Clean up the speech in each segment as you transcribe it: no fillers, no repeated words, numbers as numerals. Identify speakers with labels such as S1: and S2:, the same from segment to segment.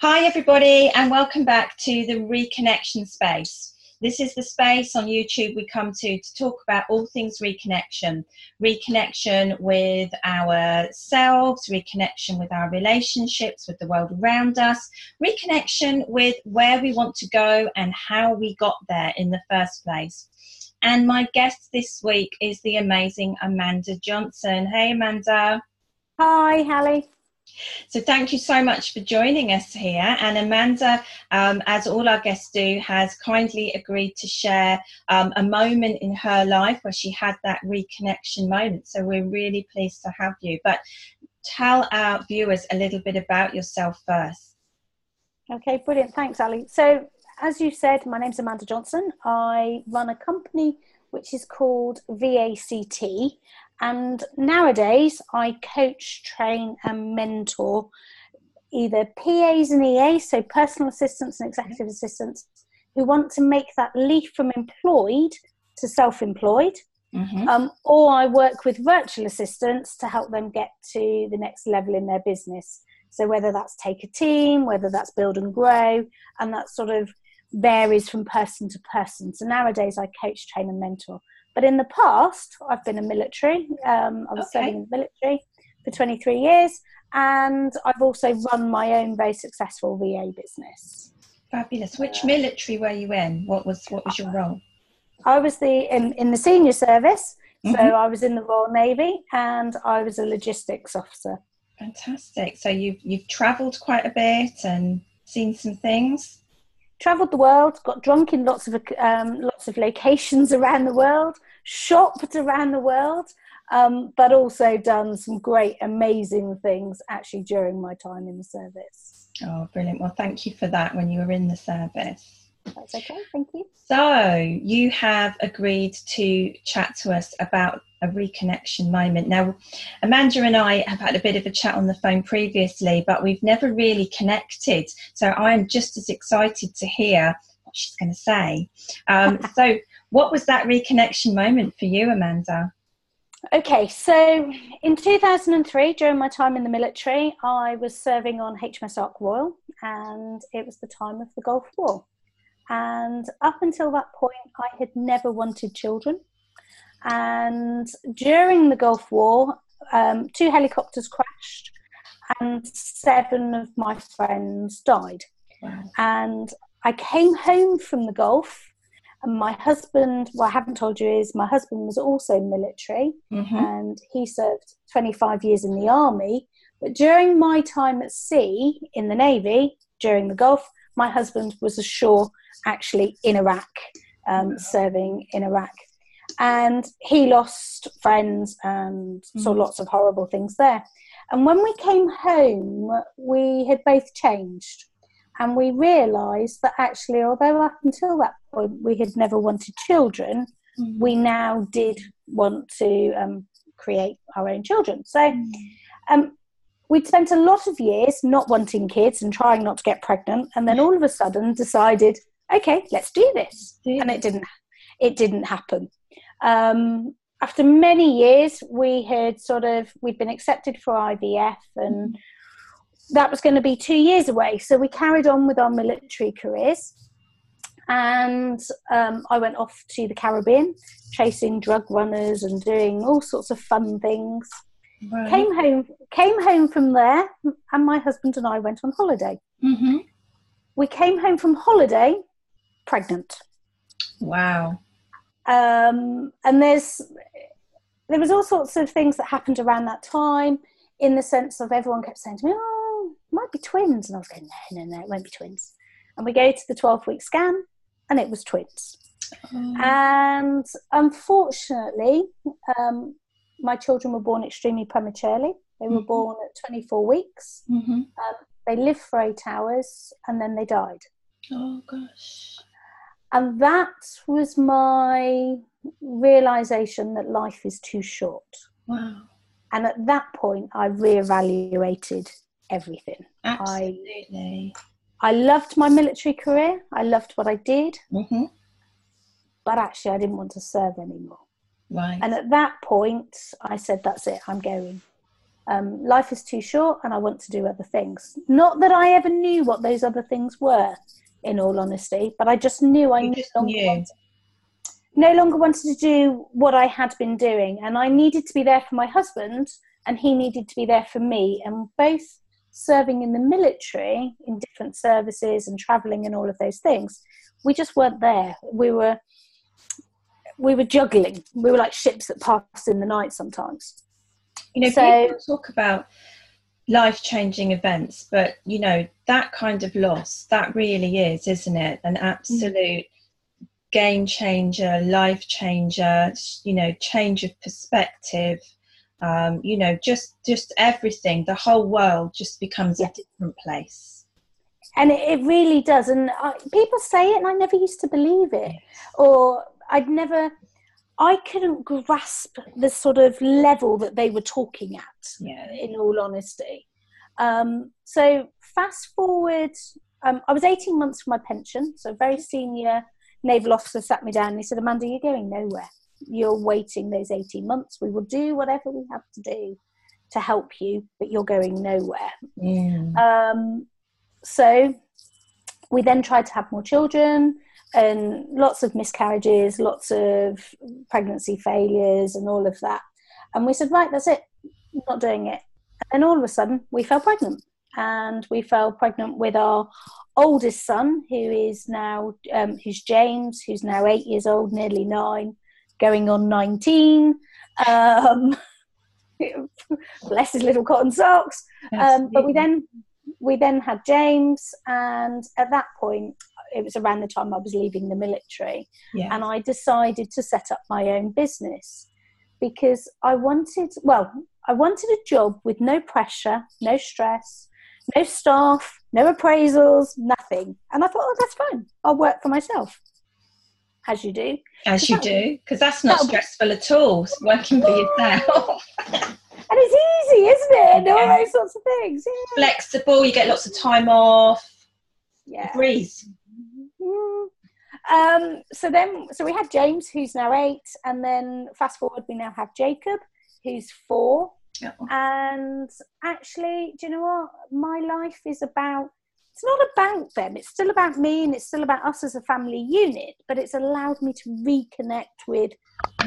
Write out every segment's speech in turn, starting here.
S1: Hi everybody, and welcome back to the Reconnection space. This is the space on YouTube we come to talk about all things reconnection. Reconnection with ourselves, reconnection with our relationships, with the world around us, reconnection with where we want to go and how we got there in the first place. And my guest this week is the amazing Amanda Johnson. Hey Amanda.
S2: Hi, Hallie.
S1: So thank you so much for joining us here. And Amanda, as all our guests do, has kindly agreed to share a moment in her life where she had that reconnection moment. So we're really pleased to have you. But tell our viewers a little bit about yourself first.
S2: Okay, brilliant. Thanks, Ali. So, as you said, my name's Amanda Johnson. I run a company which is called VACT. And nowadays, I coach, train, and mentor either PAs and EAs, so personal assistants and executive assistants, who want to make that leap from employed to self-employed. Or I work with virtual assistants to help them get to the next level in their business. So whether that's take a team, whether that's build and grow, and that sort of varies from person to person. So nowadays, I coach, train, and mentor. But in the past, I've been in military. I was serving in the military for 23 years. And I've also run my own very successful VA business.
S1: Fabulous. Which military were you in? What was your role?
S2: I was in the senior service. So I was in the Royal Navy and I was a logistics officer.
S1: Fantastic. So you've travelled quite a bit and seen some things?
S2: Travelled the world, got drunk in lots of locations around the world, shopped around the world, but also done some great, amazing things actually during my time in the service.
S1: Oh, brilliant. Well, thank you for that when you were in the service.
S2: That's okay, thank you.
S1: So you have agreed to chat to us about a reconnection moment. Now, Amanda and I have had a bit of a chat on the phone previously, but we've never really connected. So I'm just as excited to hear what she's going to say. So what was that reconnection moment for you, Amanda?
S2: Okay, so in 2003, during my time in the military, I was serving on HMS Ark Royal, and it was the time of the Gulf War. And up until that point, I had never wanted children. And during the Gulf War, 2 helicopters crashed and 7 of my friends died.
S1: Wow.
S2: And I came home from the Gulf, and my husband, what I haven't told you is my husband was also military, and he served 25 years in the army. But during my time at sea in the Navy, during the Gulf, my husband was ashore actually in Iraq, serving in Iraq. And he lost friends and saw lots of horrible things there. And when we came home, we had both changed. And we realised that actually, although up until that point we had never wanted children, we now did want to create our own children. So we'd spent a lot of years not wanting kids and trying not to get pregnant. And then all of a sudden decided, okay, let's do this. And it didn't happen. After many years, we'd been accepted for IVF, and that was going to be 2 years away. So we carried on with our military careers, and I went off to the Caribbean, chasing drug runners and doing all sorts of fun things. Right. Came home from there, and my husband and I went on holiday. We came home from holiday pregnant.
S1: Wow.
S2: And there was all sorts of things that happened around that time, in the sense of everyone kept saying to me, oh, it might be twins. And I was going, no, it won't be twins. And we go to the 12-week scan, and it was twins. And unfortunately, my children were born extremely prematurely. They were born at 24 weeks. They lived for 8 hours, and then they died.
S1: Oh, gosh.
S2: And that was my realisation that life is too short.
S1: Wow.
S2: And at that point, I reevaluated everything.
S1: Absolutely.
S2: I loved my military career. I loved what I did. But actually, I didn't want to serve anymore.
S1: Right.
S2: And at that point, I said, that's it, I'm going. Life is too short and I want to do other things. Not that I ever knew what those other things were, in all honesty, but I just knew
S1: You just knew.
S2: no longer wanted to do what I had been doing. And I needed to be there for my husband and he needed to be there for me. And both serving in the military in different services and traveling and all of those things, we just weren't there. We were juggling. We were like ships that passed in the night sometimes.
S1: You know, people talk about life-changing events, but you know, that kind of loss, that really is, isn't it, an absolute game changer, life changer, you know, change of perspective, you know, just everything, the whole world just becomes a different place.
S2: And it really does. And people say it and I never used to believe it. Or I couldn't grasp the sort of level that they were talking at, in all honesty. So fast forward, I was 18 months from my pension, so a very senior naval officer sat me down and he said, Amanda, you're going nowhere. You're waiting those 18 months. We will do whatever we have to do to help you, but you're going nowhere. So we then tried to have more children and lots of miscarriages, lots of pregnancy failures and all of that. And we said, right, that's it. I'm not doing it. And then all of a sudden we fell pregnant. And we fell pregnant with our oldest son, who is now, who's James, who's now 8 years old, nearly 9, going on 19. Bless his little cotton socks. But we then had James, and at that point, it was around the time I was leaving the military, and I decided to set up my own business because I wanted a job with no pressure, no stress, no staff, no appraisals, nothing. And I thought, oh, that's fine. I'll work for myself. As you do.
S1: As you do, because that's not stressful at all, working for yourself.
S2: And it's easy, isn't it? And all those sorts of things. Yeah.
S1: Flexible, you get lots of time off. Breathe.
S2: So we had James, who's now 8, and then fast forward, we now have Jacob, who's 4. And actually, do you know what? My life is about, it's not about them. It's still about me and it's still about us as a family unit, but it's allowed me to reconnect with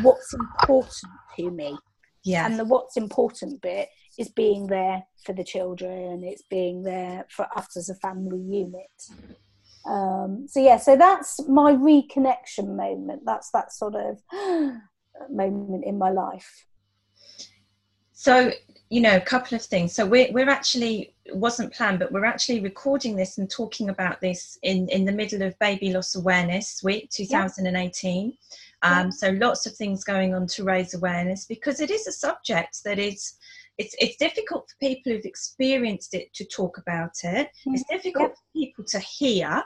S2: what's important to me. Yeah. And the what's important bit is being there for the children. It's being there for us as a family unit. So that's my reconnection moment. That's that sort of moment in my life.
S1: So, you know, a couple of things. So we're actually, it wasn't planned, but we're actually recording this and talking about this in the middle of Baby Loss Awareness Week 2018. So lots of things going on to raise awareness, because it is a subject that it's difficult for people who've experienced it to talk about it. It's difficult for people to hear,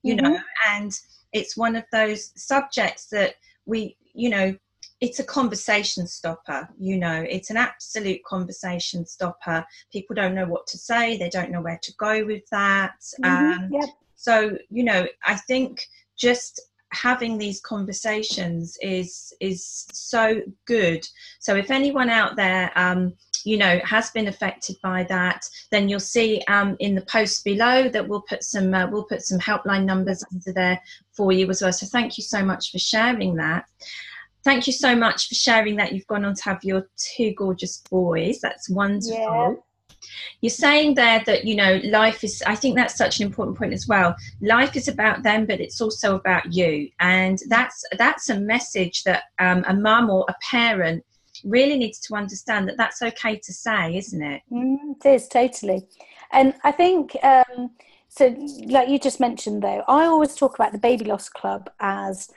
S1: you know, and it's one of those subjects that we, you know, it's a conversation stopper, you know, it's an absolute conversation stopper. People don't know what to say. They don't know where to go with that. So, you know, I think just having these conversations is so good. So if anyone out there, you know, has been affected by that, then you'll see in the post below that we'll put some helpline numbers under there for you as well. So thank you so much for sharing that. Thank you so much for sharing that you've gone on to have your 2 gorgeous boys. That's wonderful. Yeah. You're saying there that, you know, life is, I think that's such an important point as well. Life is about them, but it's also about you. And that's a message that a mum or a parent really needs to understand, that that's okay to say, isn't it?
S2: It is, totally. And I think, so like you just mentioned though, I always talk about the Baby Loss Club as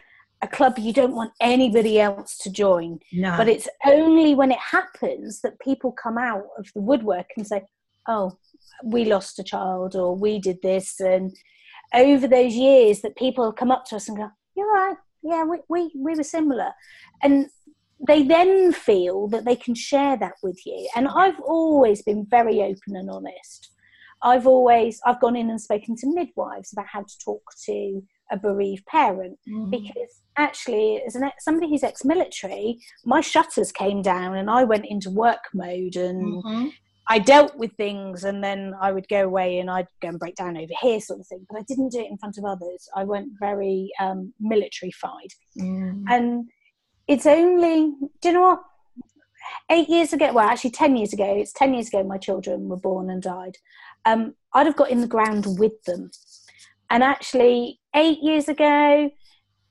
S2: a club you don't want anybody else to join. No. But it's only when it happens that people come out of the woodwork and say, oh, we lost a child, or we did this. And over those years that people come up to us and go, you're right, yeah, we were similar. And they then feel that they can share that with you. And I've always been very open and honest. I've gone in and spoken to midwives about how to talk to a bereaved parent, because actually, as somebody who's ex-military, my shutters came down and I went into work mode, and I dealt with things, and then I would go away and I'd go and break down over here, sort of thing. But I didn't do it in front of others. I went very military-fied. And it's only, do you know what? 8 years ago, well, actually 10 years ago, it's 10 years ago my children were born and died. I'd have got in the ground with them. And actually 8 years ago,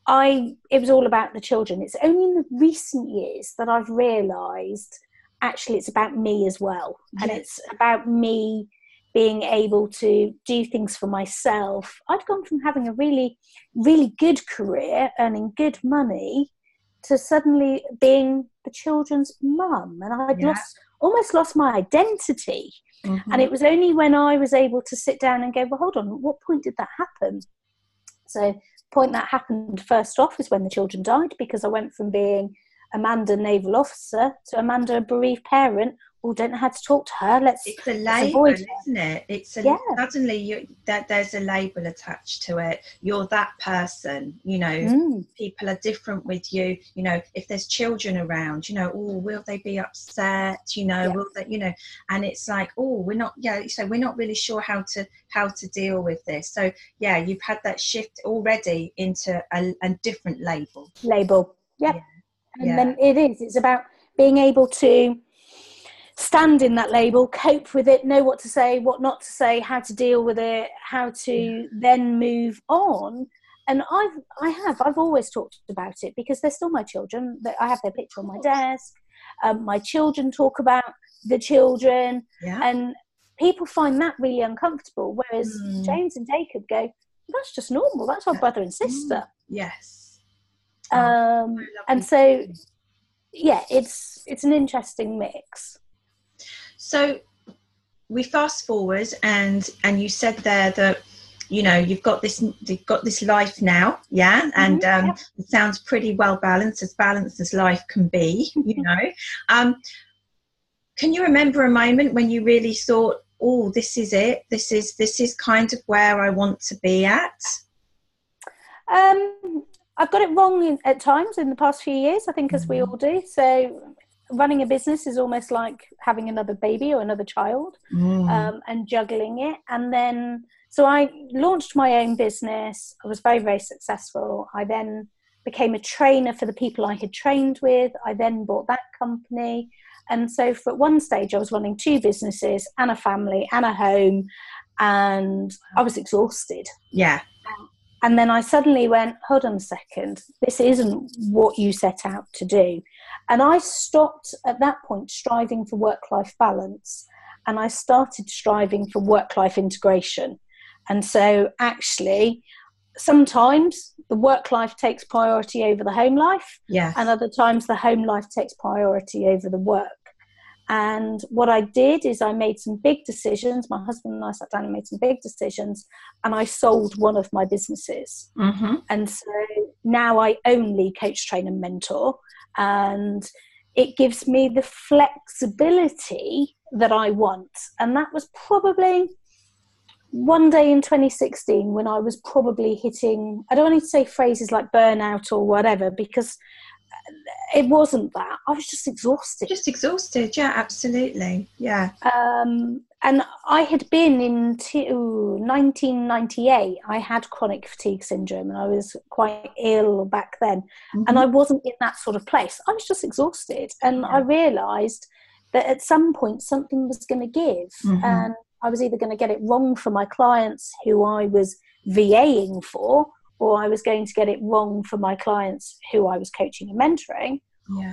S2: it was all about the children. It's only in the recent years that I've realised actually it's about me as well. And it's about me being able to do things for myself. I'd gone from having a really, really good career, earning good money, to suddenly being the children's mum. And I'd almost lost my identity. And it was only when I was able to sit down and go, well, hold on, what point did that happen? So the point that happened first off is when the children died, because I went from being Amanda, naval officer, to Amanda, a bereaved parent. Oh, don't know how to talk to her.
S1: It's a label, isn't it? It's suddenly there's a label attached to it. You're that person, you know. People are different with you. You know, if there's children around, you know, oh, will they be upset? You know, will they, you know? And it's like, oh, we're not really sure how to deal with this. So yeah, you've had that shift already into a different label. And then it's about being able to stand in that label, cope with it, know what to say, what not to say, how to deal with it, how to then move on. And I've always talked about it, because they're still my children. I have their picture on my desk. My children talk about the children, and people find that really uncomfortable. Whereas James and Jacob go, that's just normal. That's our brother and sister. Yes.
S2: And so, it's an interesting mix.
S1: So we fast forward, and you said there that, you know, you've got this life now, and it sounds pretty well balanced as life can be, you know. Can you remember a moment when you really thought, oh, this is it, this is kind of where I want to be at?
S2: I've got it wrong at times in the past few years, I think, as we all do. So running a business is almost like having another baby or another child, and juggling it. And then, so I launched my own business. I was very, very successful. I then became a trainer for the people I had trained with. I then bought that company. And so at one stage I was running 2 businesses and a family and a home, and I was exhausted. And then I suddenly went, hold on a second, this isn't what you set out to do. And I stopped at that point striving for work-life balance, and I started striving for work-life integration. And so actually, sometimes the work life takes priority over the home life, and other times the home life takes priority over the work. And what I did is I made some big decisions. My husband and I sat down and made some big decisions, and I sold one of my businesses. And so now I only coach, train and mentor, and it gives me the flexibility that I want. And that was probably one day in 2016 when I was probably hitting, I don't want to say phrases like burnout or whatever, because it wasn't that. I was just exhausted. Yeah, absolutely. Yeah. And I had been in 1998, I had chronic fatigue syndrome, and I was quite ill back then. And I wasn't in that sort of place. I was just exhausted. And I realised that at some point something was going to give. And I was either going to get it wrong for my clients who I was VAing for, or I was going to get it wrong for my clients who I was coaching and mentoring,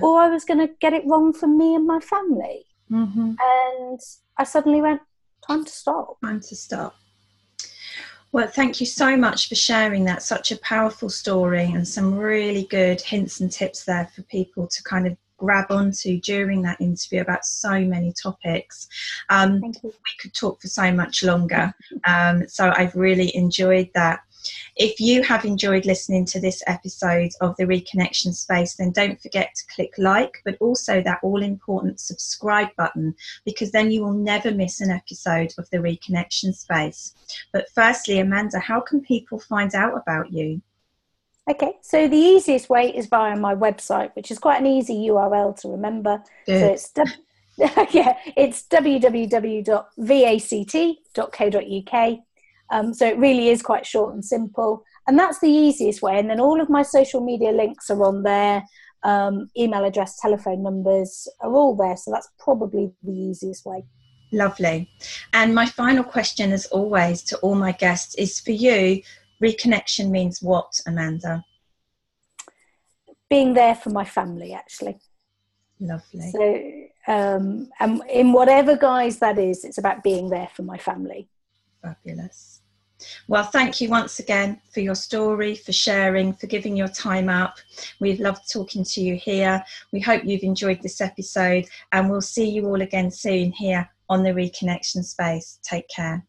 S2: or I was going to get it wrong for me and my family. And I suddenly went, time to stop. Well,
S1: thank you so much for sharing that. Such a powerful story, and some really good hints and tips there for people to kind of grab onto during that interview about so many topics.
S2: Thank you.
S1: We could talk for so much longer. So I've really enjoyed that. If you have enjoyed listening to this episode of the Reconnection Space, then don't forget to click like, but also that all important subscribe button, because then you will never miss an episode of the Reconnection Space. But firstly, Amanda, how can people find out about you?
S2: Okay, so the easiest way is via my website, which is quite an easy URL to remember.
S1: Good.
S2: So it's it's www.vact.co.uk. So it really is quite short and simple, and that's the easiest way. And then all of my social media links are on there. Email address, telephone numbers are all there. So that's probably the easiest way.
S1: Lovely. And my final question, as always, to all my guests is for you. Reconnection means what, Amanda?
S2: Being there for my family, actually.
S1: Lovely.
S2: So, and in whatever guise that is, it's about being there for my family.
S1: Fabulous. Well, thank you once again for your story, for sharing, for giving your time up. We've loved talking to you here. We hope you've enjoyed this episode, and we'll see you all again soon here on the Reconnection Space. Take care.